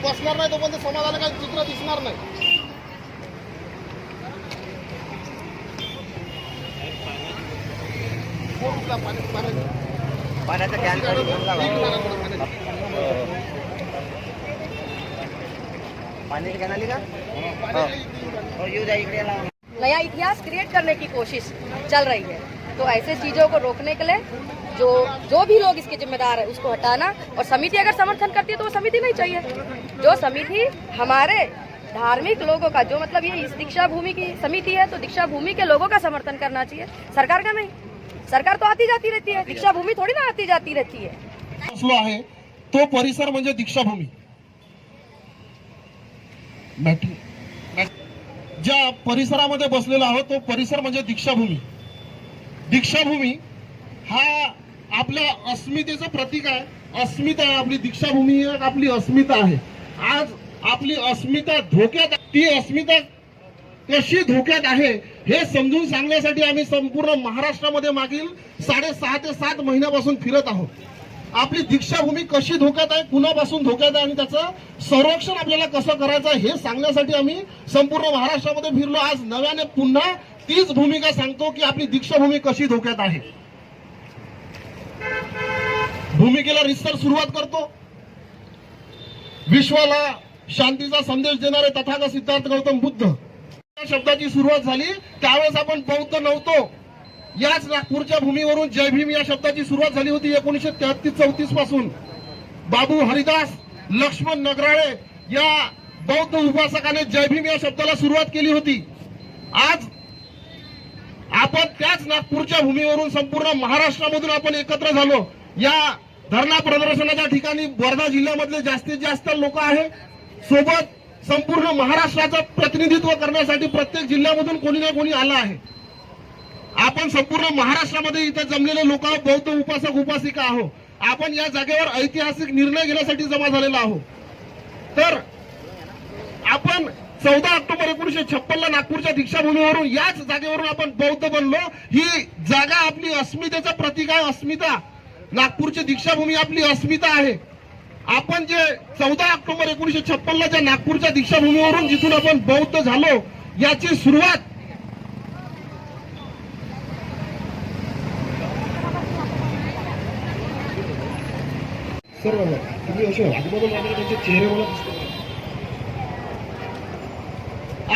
बसणार नाही तोपर्यंत समाजाला काही चित्र दिसणार नाही. पाण्याचा कॅन पानी कॅन आली का? नया इतिहास क्रिएट करने की कोशिश चल रही है, तो ऐसे चीजों को रोकने के लिए जो भी लोग इसके जिम्मेदार है उसको हटाना, और समिति अगर समर्थन करती है तो वो समिति नहीं चाहिए. जो समिति हमारे धार्मिक लोगों का, जो मतलब ये इस दीक्षा भूमि की समिति है तो दीक्षा भूमि के लोगों का समर्थन करना चाहिए, सरकार का नहीं. सरकार तो आती जाती रहती है, दीक्षा भूमि थोड़ी ना आती जाती रहती है. आहे तो परिसर म्हणजे दीक्षाभूमी. ज्या परिसरामध्ये बसलेला आहोत तो परिसर म्हणजे दीक्षाभूमी. दीक्षाभूमी हा आपल्या अस्मितेचं प्रतीक आहे. अस्मिता आहे आपली. दीक्षाभूमी एक आपली अस्मिता आहे. आज आपली अस्मिता धोक्यात. ती अस्मिता कशी धोक्यात आहे हे समजून सांगण्यासाठी आम्ही संपूर्ण महाराष्ट्रामध्ये मागील 6.5 ते 7 महिन्यापासून फिरत आहोत. आपली दीक्षाभूमी कशी धोक्यात आहे, कुणापासून धोक्यात आहे आणि त्याचं संरक्षण आपल्याला कसं करायचं हे सांगण्यासाठी आम्ही संपूर्ण महाराष्ट्रामध्ये फिरलो. आज नव्याने पुन्हा तीच भूमिका सांगतो की आपली दीक्षाभूमी कशी धोक्यात आहे. भूमिकेला रिसर सुरुवात करतो. विश्वाला शांतीचा संदेश देणारे तथागत सिद्धार्थ गौतम बुद्ध शब्दाची सुरुवात झाली त्यावेळेस आपण बौद्ध नव्हतो. याच नागपूरच्या भूमीवरून जय भीम या शब्दाची सुरुवात झाली होती 1933-34 पासून. बाबू हरिदास, लक्ष्मण नगराळे या बौद्ध उपासकाने जय भीम या शब्दाला सुरुवात केली होती. आज आपण त्याच नागपूरच्या भूमीवरून संपूर्ण महाराष्ट्रामधून आपण एकत्र झालो. या धरणा प्रदर्शनाच्या ठिकाणी वर्धा जिल्ह्यामधले जास्तीत जास्त लोक आहे. सोबत संपूर्ण महाराष्ट्राचं प्रतिनिधित्व करण्यासाठी प्रत्येक जिल्ह्यामधून कोणी ना कोणी आला आहे. आपण संपूर्ण महाराष्ट्रामध्ये इथे जमलेले लोक आहोत, बौद्ध उपासक उपासिका आहोत. आपण या जागेवर ऐतिहासिक निर्णय घेण्यासाठी जमा झालेला आहोत. तर आपण 14 ऑक्टोबर 1956 ला नागपूरच्या दीक्षाभूमीवरून याच जागेवरून आपण बौद्ध बनलो. ही जागा आपली अस्मितेचं प्रतीक आहे. अस्मिता नागपूरची दीक्षाभूमी आपली अस्मिता आहे. आपण जे 14 ऑक्टोबर 1956 ला ज्या नागपूरच्या दीक्षाभूमीवरून जिथून आपण बौद्ध झालो याची सुरुवात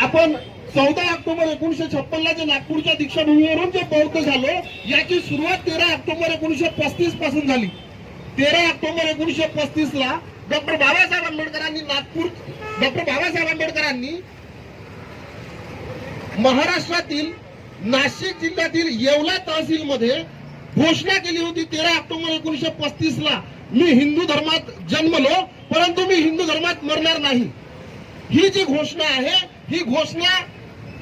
आपण 14 ऑक्टोबर 1956 ला जे नागपूरच्या दीक्षाभूमीवरून जे बौद्ध झालो याची सुरुवात 13 ऑक्टोबर 1935 पासून झाली. 13 ऑक्टोबर 1935 ला डॉक्टर बाबासाहेब आंबेडकरांनी महाराष्ट्रातील नाशिक जिल्ह्यातील येवला तहसील मध्ये घोषणा केली होती 13 ऑक्टोबर 1935 ला. मी हिंदू धर्मात जन्मलो परंतु मी हिंदू धर्मात मरणार नाही. ही जी घोषणा आहे ही घोषणा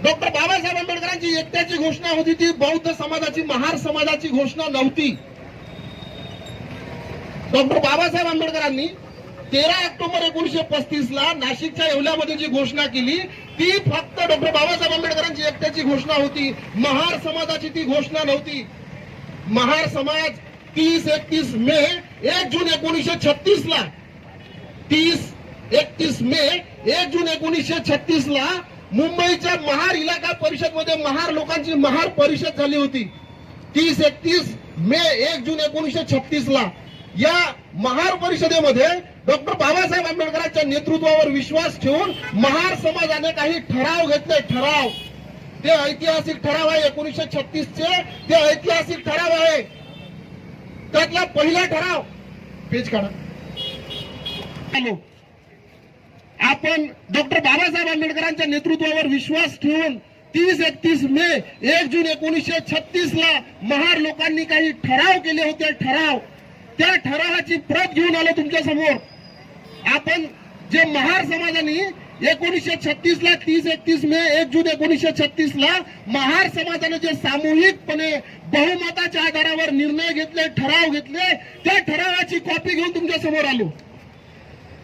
डॉक्टर बाबासाहेब आंबेडकरांची एकट्याची घोषणा होती. ती बौद्ध समाजाची, महार समाजाची घोषणा नव्हती. डॉक्टर बाबासाहेब आंबेडकरांनी 13 ऑक्टोबर 1935 ला नाशिकच्या येवल्यामध्ये जी घोषणा केली ती फक्त डॉक्टर बाबासाहेब आंबेडकरांची एकट्याची घोषणा होती. महार समाजाची ती घोषणा नव्हती. महार समाज 30-31 मे 1 जून 1936 ला 30-31 मे 1 जून 1936 ला मुंबईच्या महार इलाका परिषद मध्ये महार लोकांची महार परिषद झाली होती. 30-31 मे 1 जून 1936 ला या महार परिषदेमध्ये डॉक्टर बाबासाहेब आंबेडकरांच्या नेतृत्वावर विश्वास ठेवून महार समाजाने काही ठराव घेतले. ठराव ते ऐतिहासिक ठराव आहे. 1936 चे ते ऐतिहासिक ठराव आहे. त्यातला पहिला ठराव पेज काढा. आपण डॉक्टर बाबासाहेब आंबेडकरांच्या नेतृत्वावर विश्वास ठेवून 30-31 मे 1 जून 1936 ला महार लोकांनी काही ठराव केले होते. ठराव त्या ठरावाची प्रत घेऊन आलो तुमच्या समोर. आपण जे महार समाजाने 1936 ला 30-31 मे 1 जून 1936 ला महार समाजाने जे सामूहिकपणे बहुमताच्या आधारावर निर्णय घेतले, ठराव घेतले, त्या ठरावाची कॉपी घेऊन तुमच्या समोर आलो.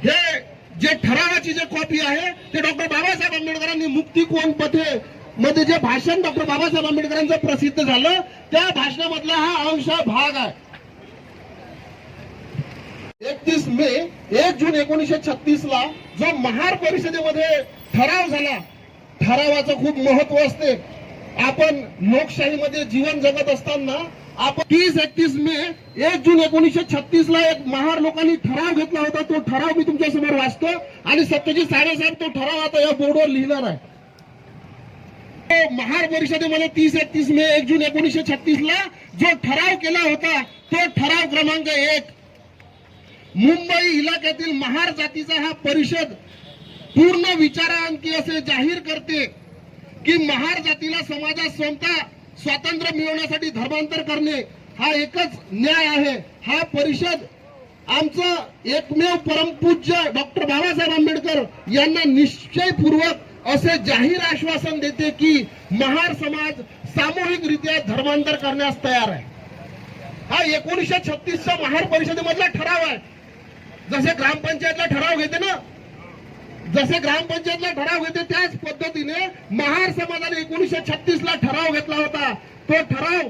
हे जे ठरावाची जे कॉपी आहे ते डॉक्टर बाबासाहेब आंबेडकरांनी मुक्ती कोण पथे मध्ये जे भाषण डॉक्टर बाबासाहेब आंबेडकरांचं प्रसिद्ध झालं त्या भाषणामधला हा अंश भाग आहे. 31 मे 1 जून 1936 ला जो महार परिषदेमध्ये ठराव झाला, ठरावाचं खूप महत्व असते. आपण लोकशाहीमध्ये जीवन जगत असताना आपण 30-31 मे 1 जून 1936 ला एक महार लोकांनी ठराव घेतला होता. तो ठराव मी तुमच्या समोर वाचतो आणि सत्यजित साळे साहेब तो ठराव आता या बोर्डवर लिहिणार आहे. महार परिषदेमध्ये 30-31 मे 1 जून 1936 ला जो ठराव केला होता तो ठराव क्रमांक 1, मुंबई इलाक्यातील महार जातीचा हा परिषद पूर्ण विचारांकी असे जाहीर करते की महार जातीला समाजात स्वातंत्र्य मिळवण्यासाठी धर्मांतर करणे हा एकच न्याय आहे. हा परिषद आमचं एकमेव परमपूज्य डॉक्टर बाबासाहेब आंबेडकर यांना निश्चयपूर्वक असे जाहीर आश्वासन देते की महार समाज सामूहिकरित्या धर्मांतर करण्यास तयार आहे. हा 1936च्या महार परिषदेमधला ठराव आहे. जसे ग्रामपंचायतला ठराव घेते ना, जसे ग्रामपंचायतला ठराव घेते त्याच पद्धतीने महार समाजाने 1936 ला ठराव घेतला होता. तो ठराव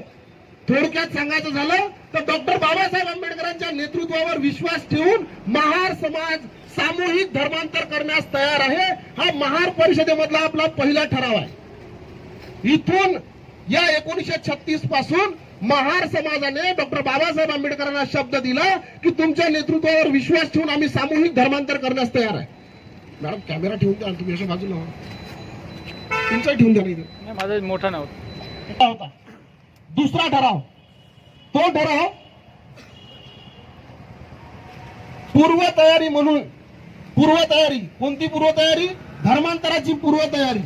थोडक्यात सांगायचं झालं तर डॉक्टर बाबासाहेब आंबेडकरांच्या नेतृत्वावर विश्वास ठेवून महार समाज सामूहिक धर्मांतर करण्यास तयार आहे. हा महार परिषदेमधला आपला पहिला ठराव आहे. इथून या 1936 पासून महार समाजाने डॉक्टर बाबासाहेब आंबेडकरांना शब्द दिला की तुमच्या नेतृत्वावर विश्वास ठेवून आम्ही सामूहिक धर्मांतर करण्यास तयार आहे. मॅडम कॅमेरा ठेवून द्या, तुम्ही अशा बाजूला तुमचा ठेवून द्या. नाही माझा मोठा नव्हता. दुसरा ठराव, तो ठराव पूर्वतयारी म्हणून, पूर्वतयारी कोणती पूर्वतयारी? धर्मांतराची पूर्वतयारी.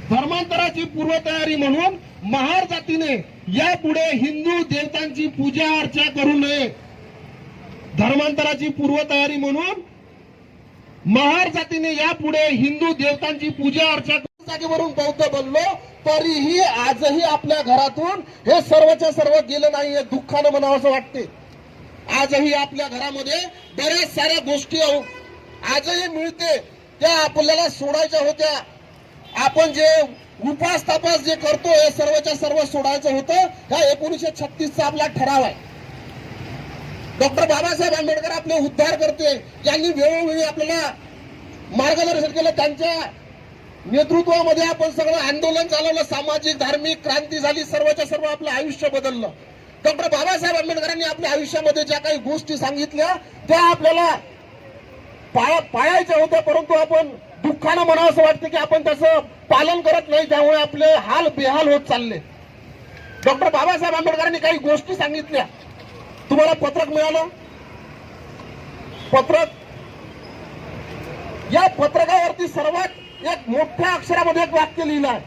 धर्मांतराची पूर्वतयारी म्हणून महार जातीने यापुढे हिंदू देवतांची पूजा अर्चा करू नये. धर्मांतराची पूर्वतयारी म्हणून महार जातीने यापुढे हिंदू देवतांची पूजा अर्चा जागेवरून बौद्ध बनलो तरीही आजही आपल्या घरातून हे सर्वच्या सर्व गेलं नाही. हे दुःखानं म्हणावं असं वाटते. आजही आपल्या घरामध्ये बऱ्याच साऱ्या गोष्टी आजही मिळते त्या आपल्याला सोडायच्या होत्या. आपण जे उपास तापास जे करतो हे सर्वच्या सर्व सोडायचं होतं. हा 1936चा आपला ठराव आहे. डॉक्टर बाबासाहेब आंबेडकर आपले उद्धार करते. यांनी वेळोवेळी आपल्याला मार्गदर्शन केलं. त्यांच्या नेतृत्वामध्ये आपण सगळं आंदोलन चालवलं, सामाजिक धार्मिक क्रांती झाली, सर्वच्या सर्व आपलं आयुष्य बदललं. डॉक्टर बाबासाहेब आंबेडकरांनी आपल्या आयुष्यामध्ये ज्या काही गोष्टी सांगितल्या त्या आपल्याला पाळायच्या होत्या, परंतु आपण दुःखानं म्हणावं असं वाटतं की आपण त्याचं पालन करत नाही, त्यामुळे आपले हाल बेहाल होत चालले. डॉक्टर बाबासाहेब आंबेडकरांनी काही गोष्टी सांगितल्या. तुम्हाला पत्रक मिळालं. पत्रक, या पत्रकावरती सर्वात एक मोठ्या अक्षरामध्ये एक वाक्य लिहिलं आहे.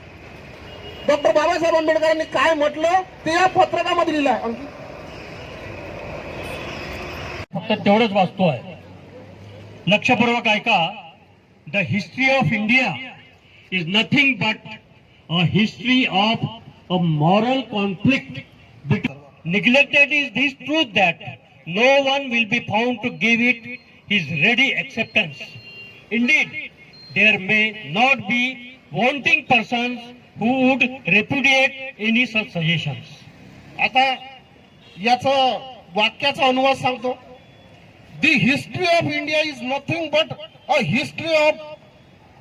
डॉक्टर बाबासाहेब आंबेडकरांनी काय म्हटलं ते या पत्रकामध्ये लिहिलं आहे. फक्त तेवढंच वाचतो आहे. लक्षपूर्वक ऐका. The history of India is nothing but a history of a moral conflict. Neglected is this truth that no one will be found to give it his ready acceptance. Indeed, there may not be wanting persons who would repudiate any such suggestions. आता याचं वाक्याचा अनुवाद सांगतो. The history of India is nothing but a history of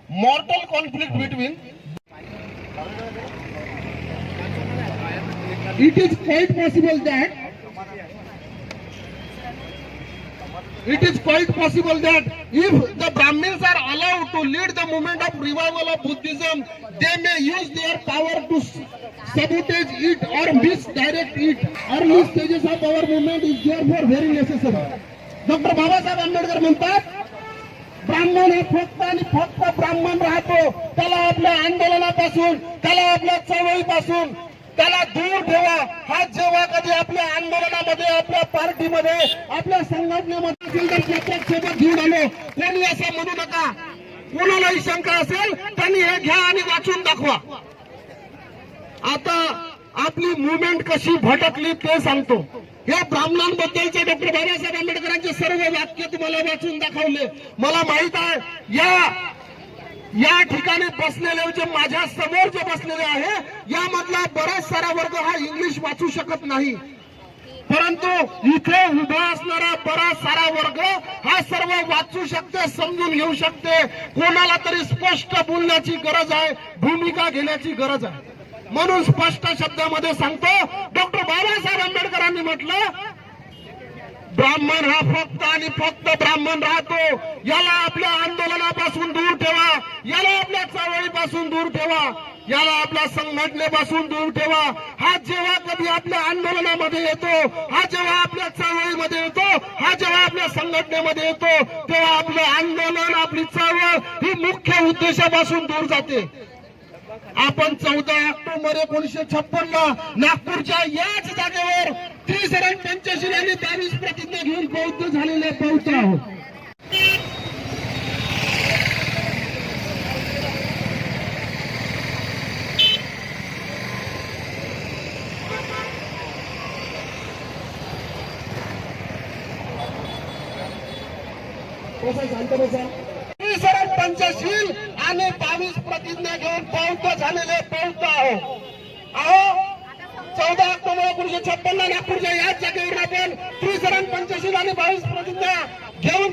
mortal conflict between. It is quite possible that if the Brahmins are allowed to lead the movement of revival of Buddhism, they may use their power to sabotage it or misdirect it. Early stages of our movement is therefore very necessary. Doctor Babasaheb Ambedkar म्हणतात ब्राह्मण हे फक्त आणि फक्त ब्राह्मण राहतो. त्याला आपल्या आंदोलनापासून, त्याला आपल्या चळवळीपासून त्याला दूर ठेवा. हा जेव्हा कधी आपल्या आंदोलनामध्ये, आपल्या पार्टीमध्ये, आपल्या संघटनेमध्ये असेल तर प्रत्येक सोबत घेऊन आलो. कोणी असं म्हणू नका. कोणालाही शंका असेल त्यांनी हे घ्या आणि वाचून दाखवा. आता आपली मुवमेंट कशी भटकली ते सांगतो. या ब्राह्मणांबद्दलचे डॉक्टर बाबासाहेब आंबेडकरांचे सर्व वाक्य तुम्हाला वाचून दाखवले. मला माहित आहे या ठिकाणी बसलेले जे माझ्या समोर जे बसलेले आहे यामधला बराच सारा वर्ग हा इंग्लिश वाचू शकत नाही. परंतु इथे उभा असणारा बराच सारा वर्ग हा सर्व वाचू शकते, समजून घेऊ शकते. कोणाला तरी स्पष्ट बोलण्याची गरज आहे, भूमिका घेण्याची गरज आहे. म्हणून स्पष्ट शब्दामध्ये सांगतो, डॉक्टर बाबासाहेब आंबेडकरांनी म्हटलं, ब्राह्मण हा फक्त आणि फक्त ब्राह्मण राहतो. याला आपल्या आंदोलनापासून दूर ठेवा, याला आपल्या चळवळीपासून दूर ठेवा, याला आपल्या संघटनेपासून दूर ठेवा. हा जेव्हा कधी आपल्या आंदोलनामध्ये येतो, हा जेव्हा आपल्या चळवळीमध्ये येतो, हा जेव्हा आपल्या संघटनेमध्ये येतो, तेव्हा आपलं आंदोलन, आपली चळवळ ही मुख्य उद्देशापासून दूर जाते. आपण 14 ऑक्टोबर 1956 नागपूरच्या याच जागेवर त्रिशरण पंचशील आणि 22 प्रतिज्ञा घेऊन बौद्ध झालेले बौद्ध आहोत. त्रिशरण पंचशील आणि 22 प्रतिज्ञा घेऊन बौद्ध झालेले बौद्ध आहोत. 14 ऑक्टोबर 1956 नागपूरच्या याच जागेवर आपण त्रिशरण पंचशील आणि 22 प्रतिज्ञा घेऊन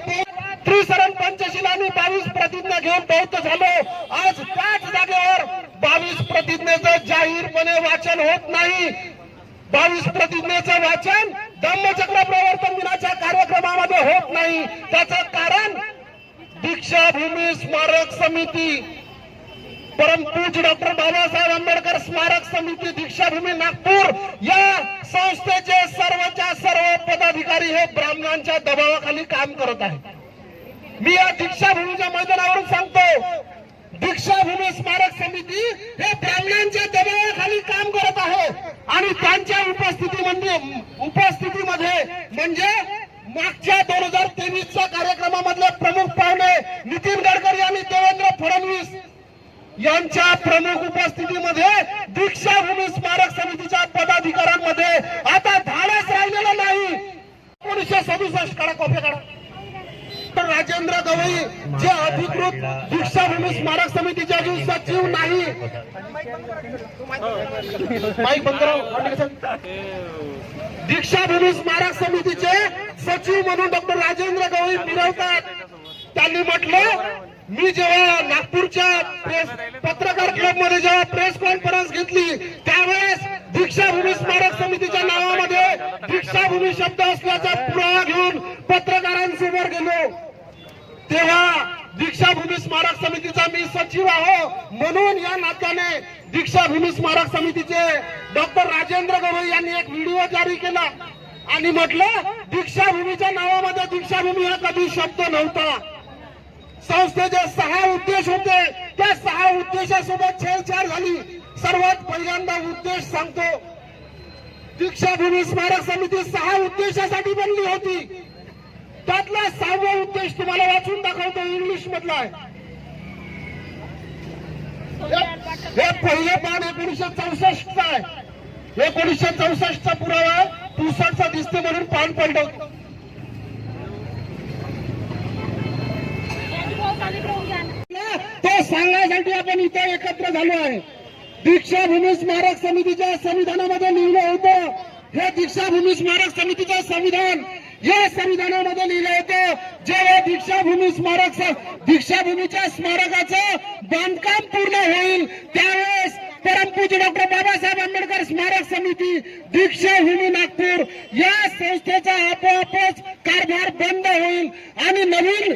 त्रिशरण पंचशील आणि 22 प्रतिज्ञा घेऊन बौद्ध झालो. आज त्याच जागेवर 22 प्रतिज्ञेचं जाहीरपणे वाचन होत नाही. 22 प्रतिज्ञेचं वाचन धम्मचक्र प्रवर्तन दिनाच्या कार्यक्रमामध्ये होत नाही. त्याचं कारण दीक्षाभूमी स्मारक समिती, परमपूज्य डॉक्टर बाबासाहेब आंबेडकर स्मारक समिती दीक्षाभूमी नागपूर या संस्थेचे सर्वच्या सर्व पदाधिकारी हे ब्राह्मणांच्या दबावाखाली काम करत आहेत. मी या दीक्षाभूमीच्या मैदानावरून सांगतो, दीक्षाभूमी स्मारक समिती हे ब्राह्मणांच्या दबावाखाली काम करत आहे. आणि त्यांच्या उपस्थितीमध्ये म्हणजे मागच्या 2023च्या कार्यक्रमामधले प्रमुख पाहुणे नितीन गडकरी आणि देवेंद्र फडणवीस यांच्या प्रमुख उपस्थितीमध्ये दीक्षाभूमी स्मारक समितीच्या पदाधिकाऱ्यांमध्ये आता धाडस राहिलेलं नाही. 1967 काढा, कॉपी काढा. तर राजेंद्र गवई जे अधिकृत दीक्षाभूमी स्मारक समितीचे अजून सचिव नाही. माईक बंद करा. दीक्षाभूमी स्मारक समितीचे सचिव म्हणून डॉक्टर राजेंद्र गवई मिरवतात. त्यांनी म्हटलं, मी जेव्हा नागपूरच्या पत्रकार क्लबमध्ये जेव्हा प्रेस कॉन्फरन्स घेतली त्यावेळेस दीक्षाभूमी स्मारक समितीच्या नावामध्ये दीक्षाभूमी शब्द असल्याचा पुरावा घेऊन पत्रकारांसमोर गेलो. तेव्हा दीक्षाभूमी स्मारक समितीचा मी सचिव आहो म्हणून या नात्याने दीक्षाभूमी स्मारक समितीचे डॉक्टर राजेंद्र गवई यांनी एक व्हिडिओ जारी केला आणि म्हटलं, दीक्षाभूमीच्या नावामध्ये दीक्षाभूमी हा कधी शब्द नव्हता. संस्थेचे 6 उद्देश होते, त्या 6 उद्देशासोबत छेडछाड झाली. सर्वात पहिल्यांदा उद्देश सांगतो, दीक्षाभूमी स्मारक समिती 6 उद्देशासाठी बनली होती. त्यातला 6वा उद्देश तुम्हाला वाचून दाखवतो, इंग्लिश मधला आहे. हे पहिले पान 1964चा आहे. 1964चा पुरावा आहे, 64चा दिसते म्हणून पान पलटवतो. तो सांगण्यासाठी आपण इथे एकत्र झालो आहे. दीक्षाभूमी स्मारक समितीच्या संविधानामध्ये लिहिलं होतं, हे दीक्षाभूमी स्मारक समितीचं संविधान, या संविधानामध्ये लिहिलं होतं, जेव्हा दीक्षाभूमीच्या स्मारकाचं बांधकाम पूर्ण होईल त्यावेळेस परमपूज्य डॉक्टर बाबासाहेब आंबेडकर स्मारक समिती दीक्षाभूमी नागपूर या संस्थेचा आपोआपच कारभार बंद होईल आणि नवीन